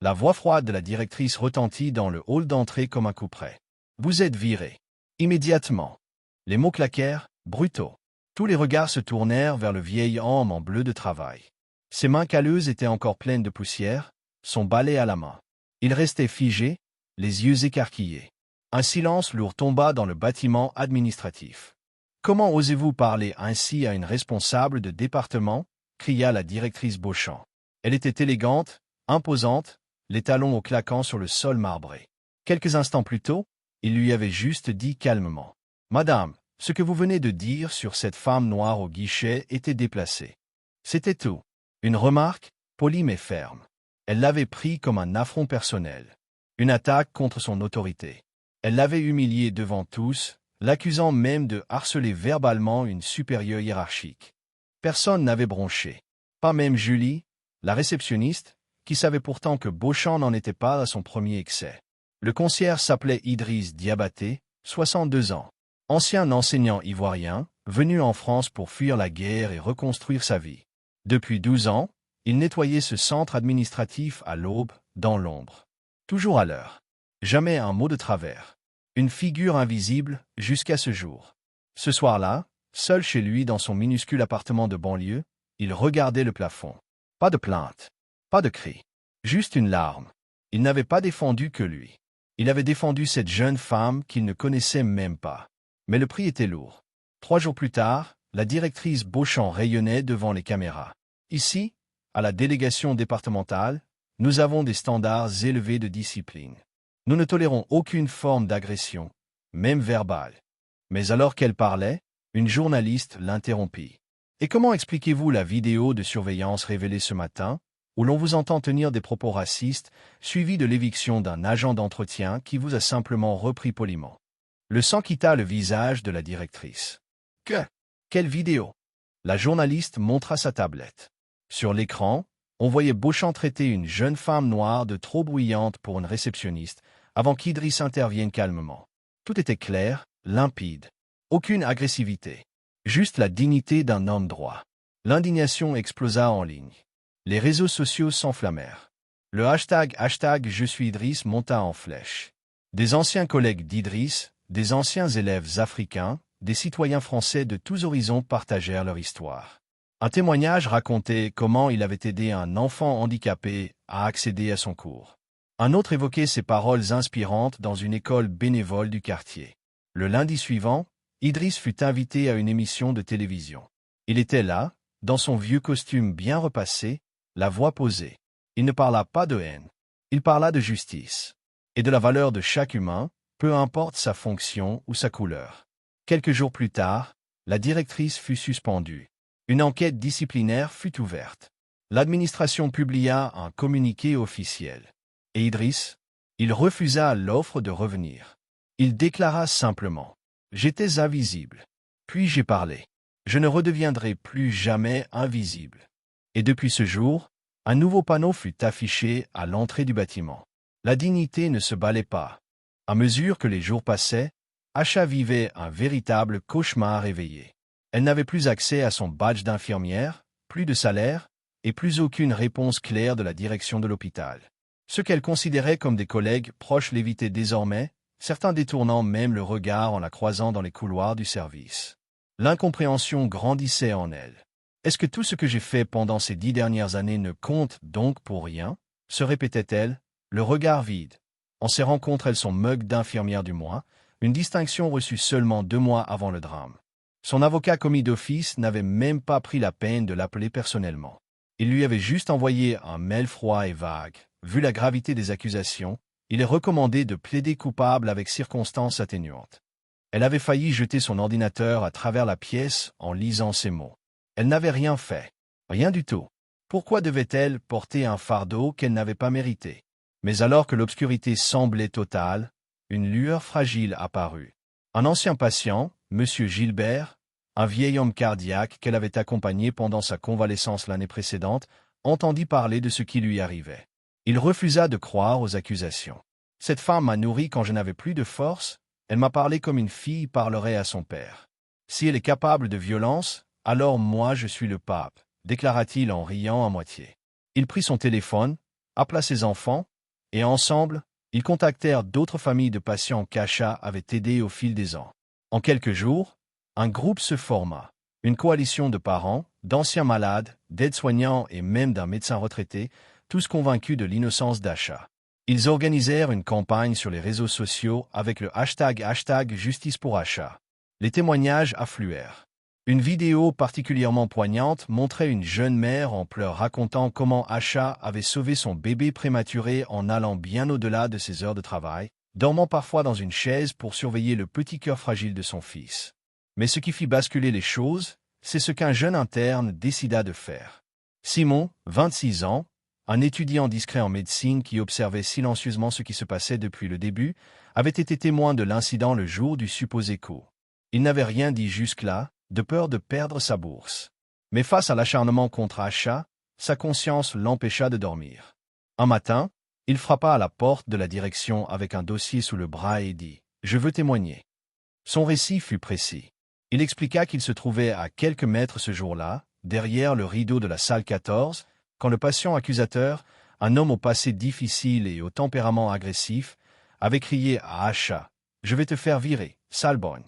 La voix froide de la directrice retentit dans le hall d'entrée comme un couperet. « Vous êtes viré. » Immédiatement. Les mots claquèrent, brutaux. Tous les regards se tournèrent vers le vieil homme en bleu de travail. Ses mains calleuses étaient encore pleines de poussière, son balai à la main. Il restait figé, les yeux écarquillés. Un silence lourd tomba dans le bâtiment administratif. « Comment osez-vous parler ainsi à une responsable de département ?» cria la directrice Beauchamp. Elle était élégante, imposante, les talons au claquant sur le sol marbré. Quelques instants plus tôt, il lui avait juste dit calmement. « Madame, ce que vous venez de dire sur cette femme noire au guichet était déplacé. » C'était tout. Une remarque, polie mais ferme. Elle l'avait pris comme un affront personnel. Une attaque contre son autorité. Elle l'avait humilié devant tous, l'accusant même de harceler verbalement une supérieure hiérarchique. Personne n'avait bronché. Pas même Julie, la réceptionniste, qui savait pourtant que Beauchamp n'en était pas à son premier excès. Le concierge s'appelait Idriss Diabaté, 62 ans. Ancien enseignant ivoirien, venu en France pour fuir la guerre et reconstruire sa vie. Depuis 12 ans, il nettoyait ce centre administratif à l'aube, dans l'ombre. Toujours à l'heure. Jamais un mot de travers. Une figure invisible, jusqu'à ce jour. Ce soir-là, seul chez lui dans son minuscule appartement de banlieue, il regardait le plafond. Pas de plainte. Pas de cri. Juste une larme. Il n'avait pas défendu que lui. Il avait défendu cette jeune femme qu'il ne connaissait même pas. Mais le prix était lourd. 3 jours plus tard, la directrice Beauchamp rayonnait devant les caméras. Ici, à la délégation départementale, nous avons des standards élevés de discipline. Nous ne tolérons aucune forme d'agression, même verbale. Mais alors qu'elle parlait, une journaliste l'interrompit. « Et comment expliquez-vous la vidéo de surveillance révélée ce matin, où l'on vous entend tenir des propos racistes, suivis de l'éviction d'un agent d'entretien qui vous a simplement repris poliment ?» Le sang quitta le visage de la directrice. « Que? Quelle vidéo ?» La journaliste montra sa tablette. Sur l'écran, on voyait Beauchamp traiter une jeune femme noire de trop bruyante pour une réceptionniste, avant qu'Idriss intervienne calmement. Tout était clair, limpide. Aucune agressivité. Juste la dignité d'un homme droit. L'indignation explosa en ligne. Les réseaux sociaux s'enflammèrent. Le hashtag Je suis Idriss monta en flèche. Des anciens collègues d'Idriss, des anciens élèves africains, des citoyens français de tous horizons partagèrent leur histoire. Un témoignage racontait comment il avait aidé un enfant handicapé à accéder à son cours. Un autre évoquait ses paroles inspirantes dans une école bénévole du quartier. Le lundi suivant, Idriss fut invité à une émission de télévision. Il était là, dans son vieux costume bien repassé, la voix posée. Il ne parla pas de haine. Il parla de justice. Et de la valeur de chaque humain, peu importe sa fonction ou sa couleur. Quelques jours plus tard, la directrice fut suspendue. Une enquête disciplinaire fut ouverte. L'administration publia un communiqué officiel. Et Idriss, il refusa l'offre de revenir. Il déclara simplement « J'étais invisible. Puis j'ai parlé. Je ne redeviendrai plus jamais invisible. » Et depuis ce jour, un nouveau panneau fut affiché à l'entrée du bâtiment. La dignité ne se balait pas. À mesure que les jours passaient, Acha vivait un véritable cauchemar éveillé. Elle n'avait plus accès à son badge d'infirmière, plus de salaire, et plus aucune réponse claire de la direction de l'hôpital. Ceux qu'elle considérait comme des collègues proches l'évitaient désormais, certains détournant même le regard en la croisant dans les couloirs du service. L'incompréhension grandissait en elle. Est-ce que tout ce que j'ai fait pendant ces 10 dernières années ne compte donc pour rien? Se répétait-elle, le regard vide. En ses rencontres, elles sont mug d'infirmière du mois, une distinction reçue seulement 2 mois avant le drame. Son avocat commis d'office n'avait même pas pris la peine de l'appeler personnellement. Il lui avait juste envoyé un mail froid et vague. Vu la gravité des accusations, il est recommandé de plaider coupable avec circonstances atténuantes. Elle avait failli jeter son ordinateur à travers la pièce en lisant ces mots. Elle n'avait rien fait. Rien du tout. Pourquoi devait-elle porter un fardeau qu'elle n'avait pas mérité? Mais alors que l'obscurité semblait totale, une lueur fragile apparut. Un ancien patient, M. Gilbert, un vieil homme cardiaque qu'elle avait accompagné pendant sa convalescence l'année précédente, entendit parler de ce qui lui arrivait. Il refusa de croire aux accusations. Cette femme m'a nourri quand je n'avais plus de force, elle m'a parlé comme une fille parlerait à son père. Si elle est capable de violence, alors moi je suis le pape, déclara-t-il en riant à moitié. Il prit son téléphone, appela ses enfants, et ensemble, ils contactèrent d'autres familles de patients qu'Asha avait aidés au fil des ans. En quelques jours, un groupe se forma, une coalition de parents, d'anciens malades, d'aides-soignants et même d'un médecin retraité, tous convaincus de l'innocence d'Asha. Ils organisèrent une campagne sur les réseaux sociaux avec le hashtag Justice pour Asha. Les témoignages affluèrent. Une vidéo particulièrement poignante montrait une jeune mère en pleurs racontant comment Asha avait sauvé son bébé prématuré en allant bien au-delà de ses heures de travail, dormant parfois dans une chaise pour surveiller le petit cœur fragile de son fils. Mais ce qui fit basculer les choses, c'est ce qu'un jeune interne décida de faire. Simon, 26 ans, un étudiant discret en médecine qui observait silencieusement ce qui se passait depuis le début, avait été témoin de l'incident le jour du supposé coup. Il n'avait rien dit jusque-là, de peur de perdre sa bourse. Mais face à l'acharnement contre Asha, sa conscience l'empêcha de dormir. Un matin, il frappa à la porte de la direction avec un dossier sous le bras et dit « Je veux témoigner ». Son récit fut précis. Il expliqua qu'il se trouvait à quelques mètres ce jour-là, derrière le rideau de la salle 14, quand le patient accusateur, un homme au passé difficile et au tempérament agressif, avait crié à Asha « Je vais te faire virer, sale bonne »,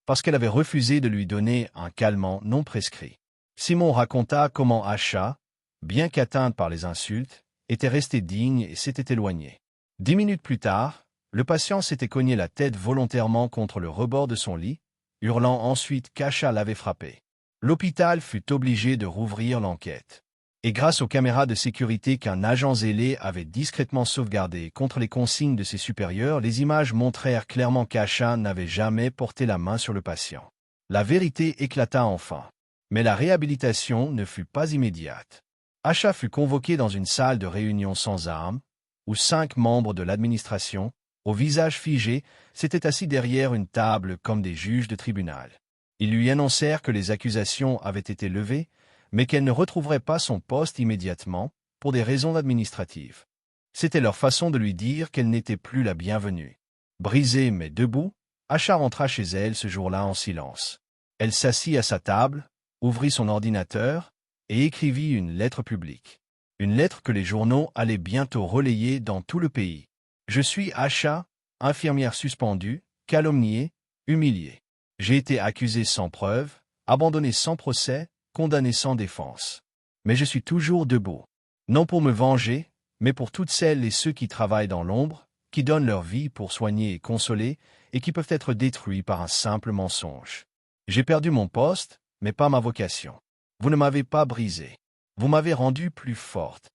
parce qu'elle avait refusé de lui donner un calmant non prescrit. Simon raconta comment Asha, bien qu'atteinte par les insultes, était restée digne et s'était éloignée. 10 minutes plus tard, le patient s'était cogné la tête volontairement contre le rebord de son lit, hurlant ensuite qu'Asha l'avait frappé. L'hôpital fut obligé de rouvrir l'enquête. Et grâce aux caméras de sécurité qu'un agent zélé avait discrètement sauvegardées contre les consignes de ses supérieurs, les images montrèrent clairement qu'Asha n'avait jamais porté la main sur le patient. La vérité éclata enfin. Mais la réhabilitation ne fut pas immédiate. Asha fut convoqué dans une salle de réunion sans armes, où 5 membres de l'administration, au visage figé, s'étaient assis derrière une table comme des juges de tribunal. Ils lui annoncèrent que les accusations avaient été levées, mais qu'elle ne retrouverait pas son poste immédiatement, pour des raisons administratives. C'était leur façon de lui dire qu'elle n'était plus la bienvenue. Brisée mais debout, Asha rentra chez elle ce jour-là en silence. Elle s'assit à sa table, ouvrit son ordinateur, et écrivit une lettre publique. Une lettre que les journaux allaient bientôt relayer dans tout le pays. Je suis Asha, infirmière suspendue, calomniée, humiliée. J'ai été accusée sans preuve, abandonnée sans procès, condamnée sans défense. Mais je suis toujours debout. Non pour me venger, mais pour toutes celles et ceux qui travaillent dans l'ombre, qui donnent leur vie pour soigner et consoler, et qui peuvent être détruits par un simple mensonge. J'ai perdu mon poste, mais pas ma vocation. Vous ne m'avez pas brisée. Vous m'avez rendue plus forte.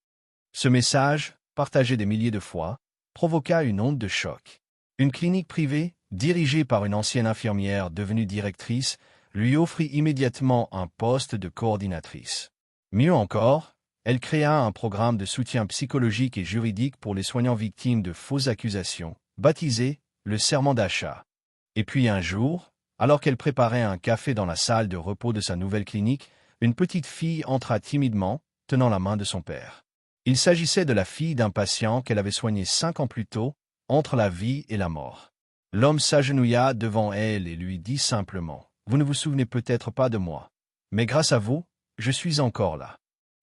Ce message, partagé des milliers de fois, provoqua une onde de choc. Une clinique privée, dirigée par une ancienne infirmière devenue directrice, lui offrit immédiatement un poste de coordinatrice. Mieux encore, elle créa un programme de soutien psychologique et juridique pour les soignants victimes de fausses accusations, baptisé le serment d'Asha. Et puis un jour, alors qu'elle préparait un café dans la salle de repos de sa nouvelle clinique, une petite fille entra timidement, tenant la main de son père. Il s'agissait de la fille d'un patient qu'elle avait soigné 5 ans plus tôt, entre la vie et la mort. L'homme s'agenouilla devant elle et lui dit simplement « Vous ne vous souvenez peut-être pas de moi, mais grâce à vous, je suis encore là. »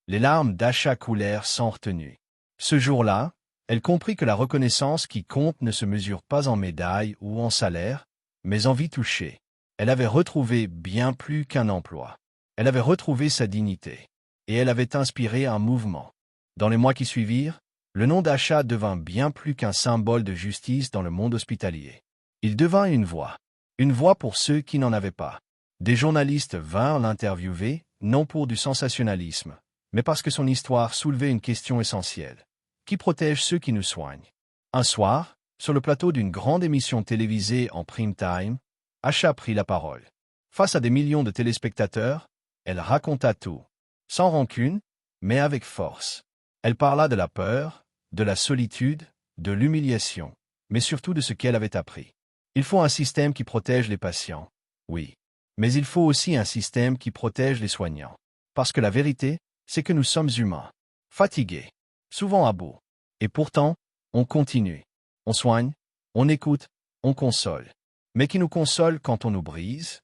Les larmes d'Asha coulèrent sans retenue. Ce jour-là, elle comprit que la reconnaissance qui compte ne se mesure pas en médailles ou en salaire, mais en vie touchée. Elle avait retrouvé bien plus qu'un emploi. Elle avait retrouvé sa dignité. Et elle avait inspiré un mouvement. Dans les mois qui suivirent, le nom d'Asha devint bien plus qu'un symbole de justice dans le monde hospitalier. Il devint une voix pour ceux qui n'en avaient pas. Des journalistes vinrent l'interviewer, non pour du sensationnalisme, mais parce que son histoire soulevait une question essentielle. Qui protège ceux qui nous soignent? Un soir, sur le plateau d'une grande émission télévisée en prime time, Asha prit la parole. Face à des millions de téléspectateurs, elle raconta tout. Sans rancune, mais avec force. Elle parla de la peur, de la solitude, de l'humiliation, mais surtout de ce qu'elle avait appris. Il faut un système qui protège les patients, oui. Mais il faut aussi un système qui protège les soignants. Parce que la vérité, c'est que nous sommes humains. Fatigués. Souvent à bout. Et pourtant, on continue. On soigne, on écoute, on console. Mais qui nous console quand on nous brise?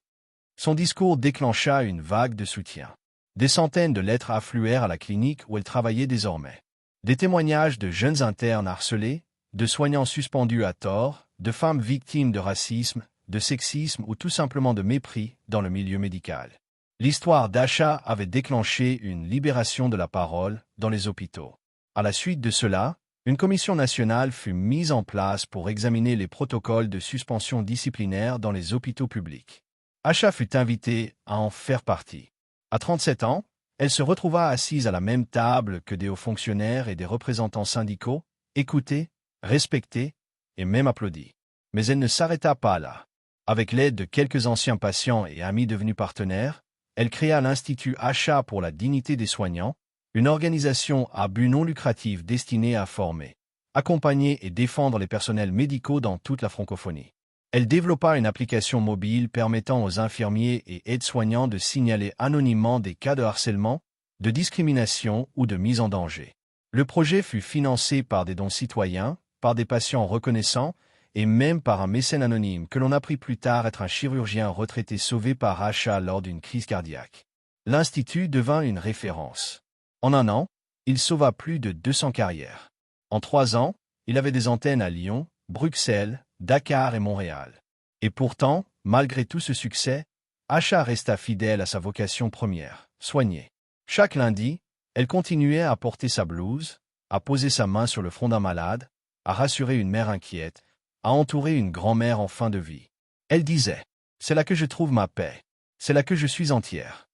Son discours déclencha une vague de soutien. Des centaines de lettres affluèrent à la clinique où elle travaillait désormais. Des témoignages de jeunes internes harcelés, de soignants suspendus à tort, de femmes victimes de racisme, de sexisme ou tout simplement de mépris dans le milieu médical. L'histoire d'Asha avait déclenché une libération de la parole dans les hôpitaux. À la suite de cela, une commission nationale fut mise en place pour examiner les protocoles de suspension disciplinaire dans les hôpitaux publics. Asha fut invitée à en faire partie. À 37 ans, elle se retrouva assise à la même table que des hauts fonctionnaires et des représentants syndicaux, écoutée, respectée et même applaudie. Mais elle ne s'arrêta pas là. Avec l'aide de quelques anciens patients et amis devenus partenaires, elle créa l'Institut Asha pour la dignité des soignants, une organisation à but non lucratif destinée à former, accompagner et défendre les personnels médicaux dans toute la francophonie. Elle développa une application mobile permettant aux infirmiers et aides-soignants de signaler anonymement des cas de harcèlement, de discrimination ou de mise en danger. Le projet fut financé par des dons citoyens, par des patients reconnaissants et même par un mécène anonyme que l'on apprit plus tard être un chirurgien retraité sauvé par Asha lors d'une crise cardiaque. L'Institut devint une référence. En un an, il sauva plus de 200 carrières. En 3 ans, il avait des antennes à Lyon, Bruxelles, Dakar et Montréal. Et pourtant, malgré tout ce succès, Asha resta fidèle à sa vocation première, soigner. Chaque lundi, elle continuait à porter sa blouse, à poser sa main sur le front d'un malade, à rassurer une mère inquiète, à entourer une grand-mère en fin de vie. Elle disait, « C'est là que je trouve ma paix, c'est là que je suis entière. »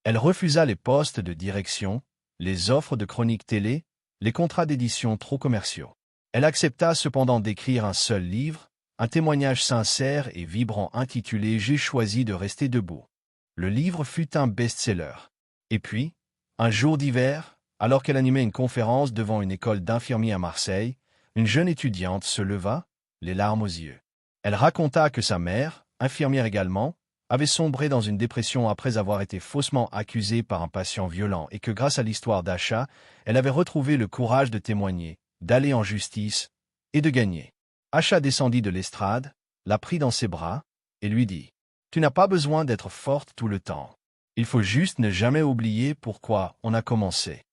Elle refusa les postes de direction, les offres de chroniques télé, les contrats d'édition trop commerciaux. Elle accepta cependant d'écrire un seul livre, un témoignage sincère et vibrant intitulé « J'ai choisi de rester debout ». Le livre fut un best-seller. Et puis, un jour d'hiver, alors qu'elle animait une conférence devant une école d'infirmiers à Marseille, une jeune étudiante se leva, les larmes aux yeux. Elle raconta que sa mère, infirmière également, avait sombré dans une dépression après avoir été faussement accusée par un patient violent et que grâce à l'histoire d'Asha, elle avait retrouvé le courage de témoigner, d'aller en justice et de gagner. Asha descendit de l'estrade, la prit dans ses bras et lui dit « Tu n'as pas besoin d'être forte tout le temps. Il faut juste ne jamais oublier pourquoi on a commencé. »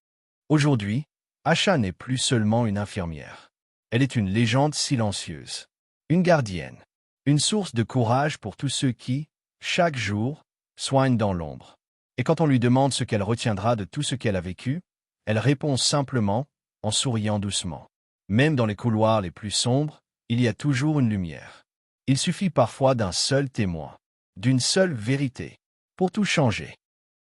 Aujourd'hui, Asha n'est plus seulement une infirmière. Elle est une légende silencieuse, une gardienne, une source de courage pour tous ceux qui, chaque jour, soignent dans l'ombre. Et quand on lui demande ce qu'elle retiendra de tout ce qu'elle a vécu, elle répond simplement, en souriant doucement. Même dans les couloirs les plus sombres, il y a toujours une lumière. Il suffit parfois d'un seul témoin, d'une seule vérité, pour tout changer.